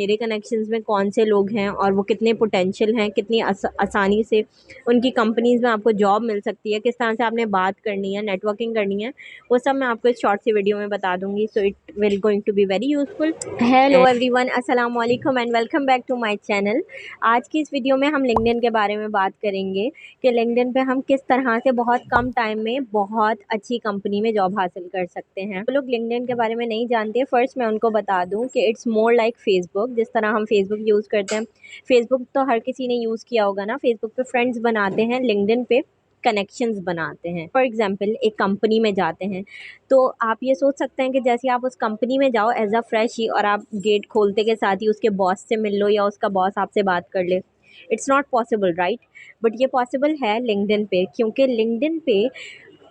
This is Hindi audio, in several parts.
मेरे कनेक्शंस में कौन से लोग हैं और वो कितने पोटेंशियल हैं, कितनी आसानी से उनकी कंपनीज़ में आपको जॉब मिल सकती है, किस तरह से आपने बात करनी है, नेटवर्किंग करनी है, वो सब मैं आपको इस शॉर्ट सी वीडियो में बता दूंगी। So it will going to be very useful. Hello everyone, अस्सलाम वालेकुम and welcome back to my channel. आज की इस वीडियो में हम लिंक्डइन के बारे में बात करेंगे कि लिंक्डइन पे हम किस तरह से बहुत कम टाइम में बहुत अच्छी कंपनी में जॉब हासिल कर सकते हैं। तो लोग लिंक्डइन के बारे में नहीं जानते, फर्स्ट मैं उनको बता दूं कि इट्स मोर लाइक फेसबुक। जिस तरह हम फेसबुक यूज़ करते हैं, फेसबुक तो हर किसी ने यूज़ किया होगा ना। फेसबुक पे फ्रेंड्स बनाते हैं, लिंक्डइन पे कनेक्शंस बनाते हैं। फॉर एग्जांपल एक कंपनी में जाते हैं तो आप ये सोच सकते हैं कि जैसे आप उस कंपनी में जाओ एज अ फ्रेश ही और आप गेट खोलते के साथ ही उसके बॉस से मिल लो या उसका बॉस आपसे बात कर ले। It's not possible, right? But ये पॉसिबल है लिंक्डइन पे, क्योंकि लिंक्डइन पे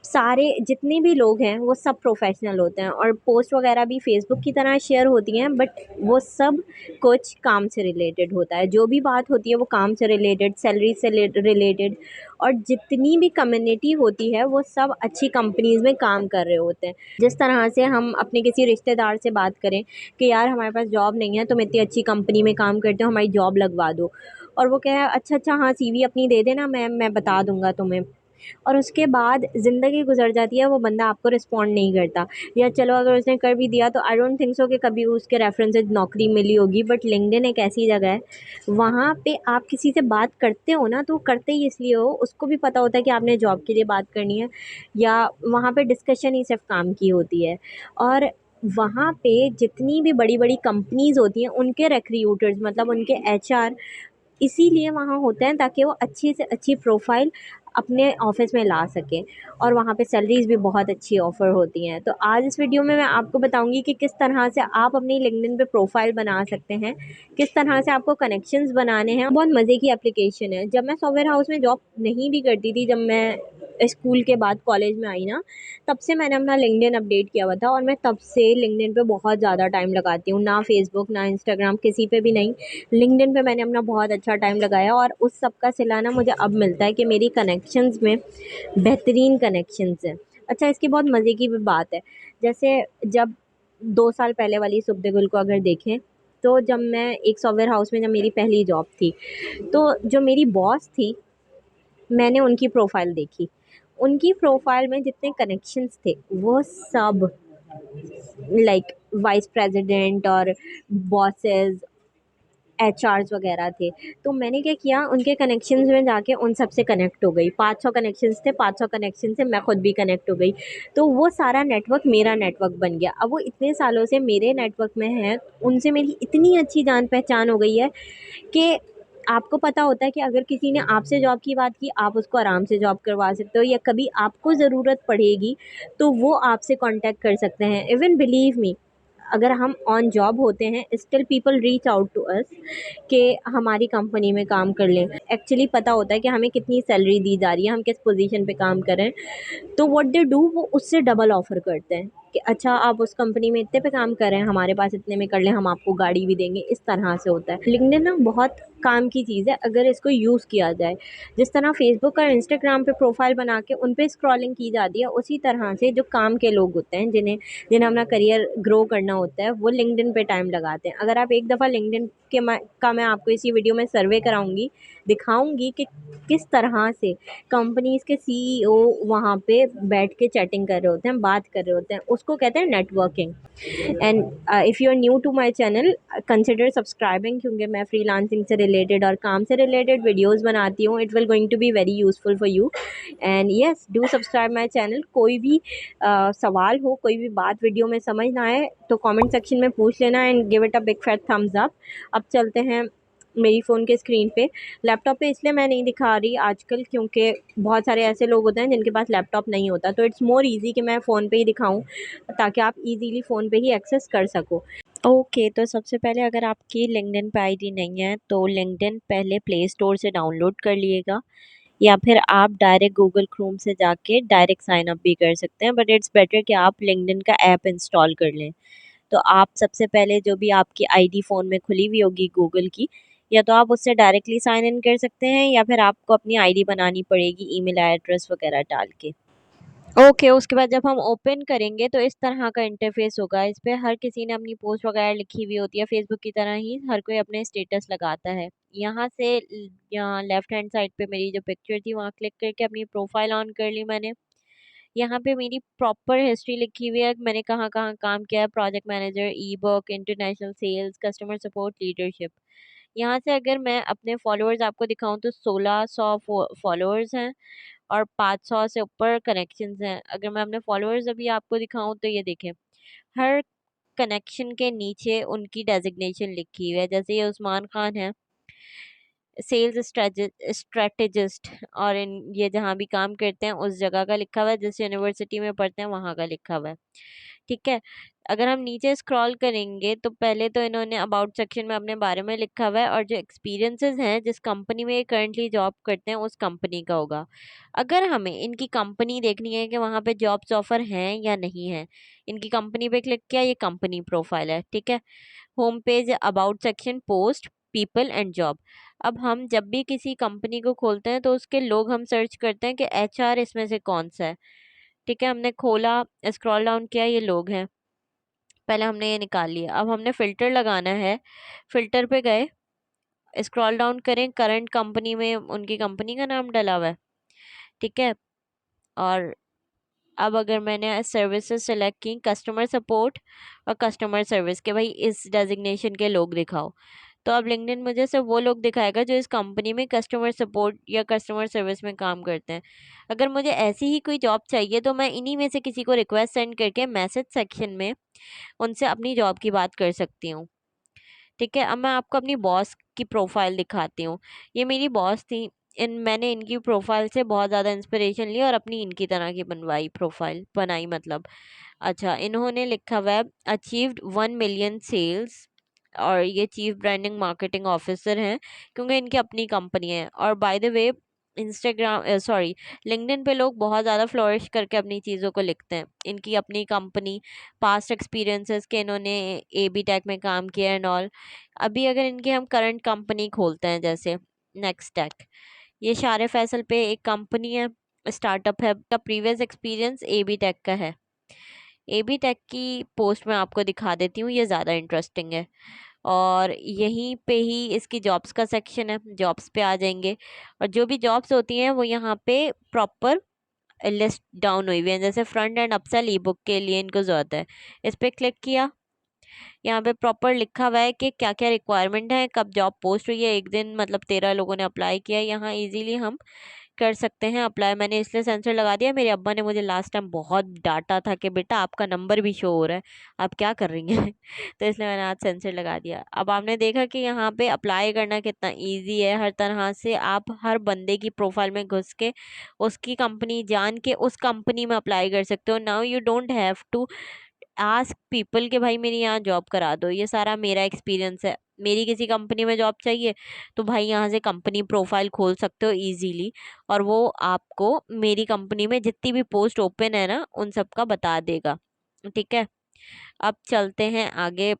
सारे जितने भी लोग हैं वो सब प्रोफेशनल होते हैं और पोस्ट वगैरह भी फेसबुक की तरह शेयर होती हैं, बट वो सब कुछ काम से रिलेटेड होता है। जो भी बात होती है वो काम से रिलेटेड, सैलरी से रिलेटेड, और जितनी भी कम्युनिटी होती है वो सब अच्छी कंपनीज़ में काम कर रहे होते हैं। जिस तरह से हम अपने किसी रिश्तेदार से बात करें कि यार हमारे पास जॉब नहीं है, तुम इतनी अच्छी कंपनी में काम करते हो, हमारी जॉब लगवा दो, और वो कहे अच्छा अच्छा हाँ सीवी अपनी दे देना, मैं बता दूंगा तुम्हें। और उसके बाद ज़िंदगी गुजर जाती है, वो बंदा आपको रिस्पॉन्ड नहीं करता, या चलो अगर उसने कर भी दिया तो आई डोंट थिंक सो कि कभी उसके रेफरेंसेज नौकरी मिली होगी। बट लिंक्डइन एक ऐसी जगह है, वहाँ पे आप किसी से बात करते हो ना तो करते ही इसलिए हो, उसको भी पता होता है कि आपने जॉब के लिए बात करनी है, या वहाँ पे डिस्कशन ही सिर्फ काम की होती है। और वहाँ पे जितनी भी बड़ी बड़ी कंपनीज़ होती हैं उनके रिक्रूटर्स, मतलब उनके एचआर इसीलिए वहाँ होते हैं ताकि वो अच्छी से अच्छी प्रोफाइल अपने ऑफिस में ला सकें, और वहाँ पे सैलरीज़ भी बहुत अच्छी ऑफ़र होती हैं। तो आज इस वीडियो में मैं आपको बताऊँगी कि किस तरह से आप अपनी लिंक्डइन पे प्रोफाइल बना सकते हैं, किस तरह से आपको कनेक्शंस बनाने हैं। बहुत मज़े की एप्लीकेशन है। जब मैं सॉफ्टवेयर हाउस में जॉब नहीं भी करती थी, जब मैं स्कूल के बाद कॉलेज में आई ना, तब से मैंने अपना लिंक्डइन अपडेट किया हुआ था, और मैं तब से लिंक्डइन पे बहुत ज़्यादा टाइम लगाती हूँ। ना फेसबुक ना इंस्टाग्राम, किसी पे भी नहीं, लिंक्डइन पे मैंने अपना बहुत अच्छा टाइम लगाया, और उस सब का सिला ना मुझे अब मिलता है कि मेरी कनेक्शंस में बेहतरीन कनेक्शंस हैं। अच्छा, इसकी बहुत मज़े की भी बात है। जैसे जब 2 साल पहले वाली सुब्दगुल को अगर देखें, तो जब मैं एक सॉफ्टवेयर हाउस में, जब मेरी पहली जॉब थी, तो जो मेरी बॉस थी, मैंने उनकी प्रोफ़ाइल देखी। उनकी प्रोफ़ाइल में जितने कनेक्शंस थे वो सब लाइक वाइस प्रेज़िडेंट और बॉसेस, एचआर्स वगैरह थे। तो मैंने क्या किया, उनके कनेक्शंस में जाके उन सब से कनेक्ट हो गई। 500 कनेक्शंस थे, 500 कनेक्शन से मैं खुद भी कनेक्ट हो गई। तो वो सारा नेटवर्क मेरा नेटवर्क बन गया। अब वो इतने सालों से मेरे नेटवर्क में हैं, उनसे मेरी इतनी अच्छी जान-पहचान हो गई है कि आपको पता होता है कि अगर किसी ने आपसे जॉब की बात की, आप उसको आराम से जॉब करवा सकते हो, या कभी आपको ज़रूरत पड़ेगी तो वो आपसे कॉन्टैक्ट कर सकते हैं। इवन बिलीव मी, अगर हम ऑन जॉब होते हैं still people reach out to us कि हमारी कंपनी में काम कर लें। एक्चुअली पता होता है कि हमें कितनी सैलरी दी जा रही है, हम किस पोजीशन पे काम कर रहे हैं। तो व्हाट दे डू, वो उससे डबल ऑफ़र करते हैं कि अच्छा आप उस कंपनी में इतने पे काम कर रहे हैं, हमारे पास इतने में कर लें, हम आपको गाड़ी भी देंगे। इस तरह से होता है। लिंक्डइन ना बहुत काम की चीज़ है अगर इसको यूज़ किया जाए। जिस तरह फेसबुक और इंस्टाग्राम पे प्रोफाइल बना के उन पे स्क्रॉलिंग की जाती है, उसी तरह से जो काम के लोग होते हैं, जिन्हें अपना करियर ग्रो करना होता है, वो लिंक्डइन पे टाइम लगाते हैं। अगर आप एक दफ़ा लिंक्डइन के मैं आपको इसी वीडियो में सर्वे कराऊंगी, दिखाऊंगी कि किस तरह से कंपनीज़ के सीईओ वहाँ पे बैठ के चैटिंग कर रहे होते हैं, बात कर रहे होते हैं, उसको कहते हैं networking. And if you are new to my channel, consider subscribing, क्योंकि मैं फ्रीलांसिंग से रिलेटेड और काम से रिलेटेड वीडियोस बनाती हूँ। It will going to be very useful for you, and yes do subscribe my channel. कोई भी सवाल हो, कोई भी बात वीडियो में समझ ना आए तो कमेंट सेक्शन में पूछ लेना, and give it a big fat Thums up. अब चलते हैं मेरी फ़ोन के स्क्रीन पे। लैपटॉप पे इसलिए मैं नहीं दिखा रही आजकल क्योंकि बहुत सारे ऐसे लोग होते हैं जिनके पास लैपटॉप नहीं होता, तो इट्स मोर ईज़ी कि मैं फ़ोन पे ही दिखाऊं ताकि आप इजीली फ़ोन पे ही एक्सेस कर सको। ओके, तो सबसे पहले अगर आपकी लिंक्डइन पे आईडी नहीं है तो लिंक्डइन पहले प्ले स्टोर से डाउनलोड कर लिएगा, या फिर आप डायरेक्ट गूगल क्रोम से जाके डायरेक्ट साइन अप भी कर सकते हैं, बट इट्स बेटर कि आप लिंक्डइन का ऐप इंस्टॉल कर लें। तो आप सबसे पहले जो भी आपकी आईडी फ़ोन में खुली हुई होगी गूगल की, या तो आप उससे डायरेक्टली साइन इन कर सकते हैं, या फिर आपको अपनी आईडी बनानी पड़ेगी ईमेल एड्रेस वगैरह डाल के। ओके, उसके बाद जब हम ओपन करेंगे तो इस तरह का इंटरफेस होगा। इस पे हर किसी ने अपनी पोस्ट वगैरह लिखी हुई होती है, फेसबुक की तरह ही हर कोई अपने स्टेटस लगाता है। यहाँ से यहाँ लेफ्ट हैंड साइड पे मेरी जो पिक्चर थी वहाँ क्लिक करके अपनी प्रोफाइल ऑन कर ली मैंने। यहाँ पे मेरी प्रॉपर हिस्ट्री लिखी हुई है, मैंने कहाँ कहाँ काम किया है, project manager, e book, international sales, customer support, leadership. यहाँ से अगर मैं अपने फॉलोअर्स आपको दिखाऊं तो 1600 फॉलोअर्स हैं और 500 से ऊपर कनेक्शंस हैं। अगर मैं अपने फॉलोअर्स अभी आपको दिखाऊं तो ये देखें, हर कनेक्शन के नीचे उनकी डेजिग्नेशन लिखी हुई है। जैसे ये उस्मान खान है, सेल्स स्ट्रेटेजिस्ट, और इन ये जहाँ भी काम करते हैं उस जगह का लिखा हुआ है, जिस यूनिवर्सिटी में पढ़ते हैं वहाँ का लिखा हुआ है। ठीक है। अगर हम नीचे स्क्रॉल करेंगे तो पहले तो इन्होंने अबाउट सेक्शन में अपने बारे में लिखा हुआ है और जो एक्सपीरियंसेस हैं जिस कंपनी में ये करंटली जॉब करते हैं उस कंपनी का होगा। अगर हमें इनकी कंपनी देखनी है कि वहाँ पे जॉब्स ऑफर हैं या नहीं है, इनकी कंपनी पे क्लिक किया, ये कंपनी प्रोफाइल है। ठीक है। Home page, about section, post, people and job. अब हम जब भी किसी कंपनी को खोलते हैं तो उसके लोग हम सर्च करते हैं कि एचआर इसमें से कौन सा है। ठीक है, हमने खोला, स्क्रॉल डाउन किया, ये लोग हैं। पहले हमने ये निकाल लिया, अब हमने फिल्टर लगाना है। फिल्टर पे गए, स्क्रॉल डाउन करें, करंट कंपनी में उनकी कंपनी का नाम डला हुआ है। ठीक है। और अब अगर मैंने सर्विसेज सेलेक्ट की, कस्टमर सपोर्ट और कस्टमर सर्विस, के भाई इस डेजिग्नेशन के लोग दिखाओ, तो अब लिंक्डइन मुझे सिर्फ वो लोग दिखाएगा जो इस कंपनी में कस्टमर सपोर्ट या कस्टमर सर्विस में काम करते हैं। अगर मुझे ऐसी ही कोई जॉब चाहिए तो मैं इन्हीं में से किसी को रिक्वेस्ट सेंड करके मैसेज सेक्शन में उनसे अपनी जॉब की बात कर सकती हूँ। ठीक है। अब मैं आपको अपनी बॉस की प्रोफाइल दिखाती हूँ। ये मेरी बॉस थी, इन मैंने इनकी प्रोफाइल से बहुत ज़्यादा इंस्पिरेशन ली और अपनी इनकी तरह की बनवाई, प्रोफाइल बनाई मतलब। अच्छा, इन्होंने लिखा हुआ है अचीव्ड 1 मिलियन सेल्स, और ये चीफ ब्रांडिंग मार्केटिंग ऑफिसर हैं क्योंकि इनकी अपनी कंपनी है। और by the way, Instagram sorry LinkedIn पे लोग बहुत ज़्यादा फ्लोरिश करके अपनी चीज़ों को लिखते हैं। इनकी अपनी कंपनी, पास्ट एक्सपीरियंसेस के इन्होंने ए बी टेक में काम किया एंड ऑल। अभी अगर इनकी हम करंट कंपनी खोलते हैं, जैसे नेक्स्ट टेक, ये शारे फैसल पे एक कंपनी है, स्टार्टअप है, का previous experience a B tech का है। ए बी टेक की पोस्ट मैं आपको दिखा देती हूँ, ये ज़्यादा इंटरेस्टिंग है। और यहीं पे ही इसकी जॉब्स का सेक्शन है, जॉब्स पे आ जाएंगे और जो भी जॉब्स होती हैं वो यहाँ पे प्रॉपर लिस्ट डाउन हुई हुई है। जैसे फ्रंट एंड अपसेल ई बुक के लिए इनको ज़रूरत है, इस पर क्लिक किया, यहाँ पे प्रॉपर लिखा हुआ है कि क्या क्या रिक्वायरमेंट है, कब जॉब पोस्ट हुई है, एक दिन मतलब 13 लोगों ने अप्लाई किया। यहाँ इजीली हम कर सकते हैं अप्लाई। मैंने इसलिए सेंसर लगा दिया, मेरे अब्बा ने मुझे लास्ट टाइम बहुत डांटा था कि बेटा आपका नंबर भी शो हो रहा है, आप क्या कर रही हैं तो इसलिए मैंने आज सेंसर लगा दिया। अब आपने देखा कि यहाँ पे अप्लाई करना कितना इजी है। हर तरह से आप हर बंदे की प्रोफाइल में घुस के उसकी कंपनी जान के उस कंपनी में अप्लाई कर सकते हो। Now you don't have to ask people के भाई मेरी यहाँ जॉब करा दो। ये सारा मेरा एक्सपीरियंस है, मेरी किसी कंपनी में जॉब चाहिए तो भाई यहाँ से कंपनी प्रोफाइल खोल सकते हो इजीली, और वो आपको मेरी कंपनी में जितनी भी पोस्ट ओपन है ना उन सब का बता देगा। ठीक है। अब चलते हैं आगे,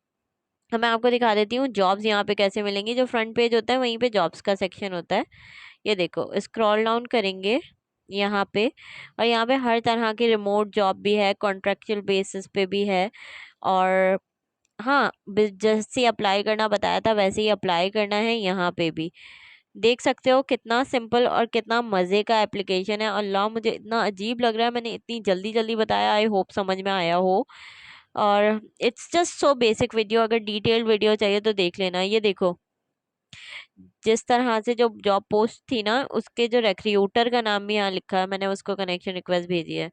मैं आपको दिखा देती हूँ जॉब्स यहाँ पे कैसे मिलेंगी। जो फ्रंट पेज होता है वहीं पे जॉब्स का सेक्शन होता है। ये देखो, स्क्रॉल डाउन करेंगे यहाँ पे, और यहाँ पे हर तरह की रिमोट जॉब भी है, कॉन्ट्रेक्चुअल बेसिस पे भी है। और हाँ, जैसे अप्लाई करना बताया था वैसे ही अप्लाई करना है। यहाँ पे भी देख सकते हो कितना सिंपल और कितना मज़े का एप्लीकेशन है। अल्लाह, मुझे इतना अजीब लग रहा है मैंने इतनी जल्दी जल्दी बताया, आई होप समझ में आया हो। और it's just so basic video, अगर डिटेल्ड वीडियो चाहिए तो देख लेना। ये देखो, जिस तरह से जो जॉब पोस्ट थी ना उसके जो रिक्रूटर का नाम भी यहाँ लिखा है, मैंने उसको कनेक्शन रिक्वेस्ट भेजी है।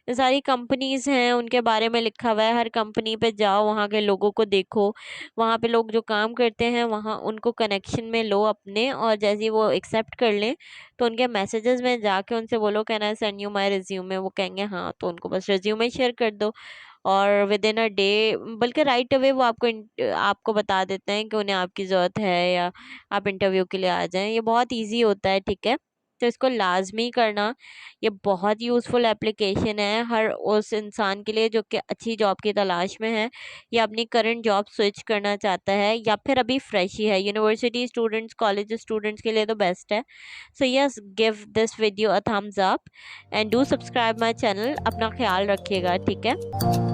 ये सारी कंपनीज हैं उनके बारे में लिखा हुआ है। हर कंपनी पे जाओ, वहाँ के लोगों को देखो, वहाँ पे लोग जो काम करते हैं वहाँ उनको कनेक्शन में लो अपने, और जैसे ही वो एक्सेप्ट कर लें तो उनके मैसेजेस में जाके उनसे बोलो can I send you my resume, वो कहेंगे हाँ, तो उनको बस रिज्यूमे शेयर कर दो और विद इन अ डे, बल्कि राइट अवे वो आपको बता देते हैं कि उन्हें आपकी ज़रूरत है या आप इंटरव्यू के लिए आ जाएं। ये बहुत ईजी होता है। ठीक है। तो इसको लाजमी करना। ये बहुत यूज़फुल एप्लीकेशन है हर उस इंसान के लिए जो कि अच्छी जॉब की तलाश में है, या अपनी करंट जॉब स्विच करना चाहता है, या फिर अभी फ्रेश ही है। यूनिवर्सिटी स्टूडेंट्स, कॉलेज स्टूडेंट्स के लिए तो बेस्ट है। So yes, give this video a thumbs up and do subscribe my channel. अपना ख्याल रखिएगा, ठीक है।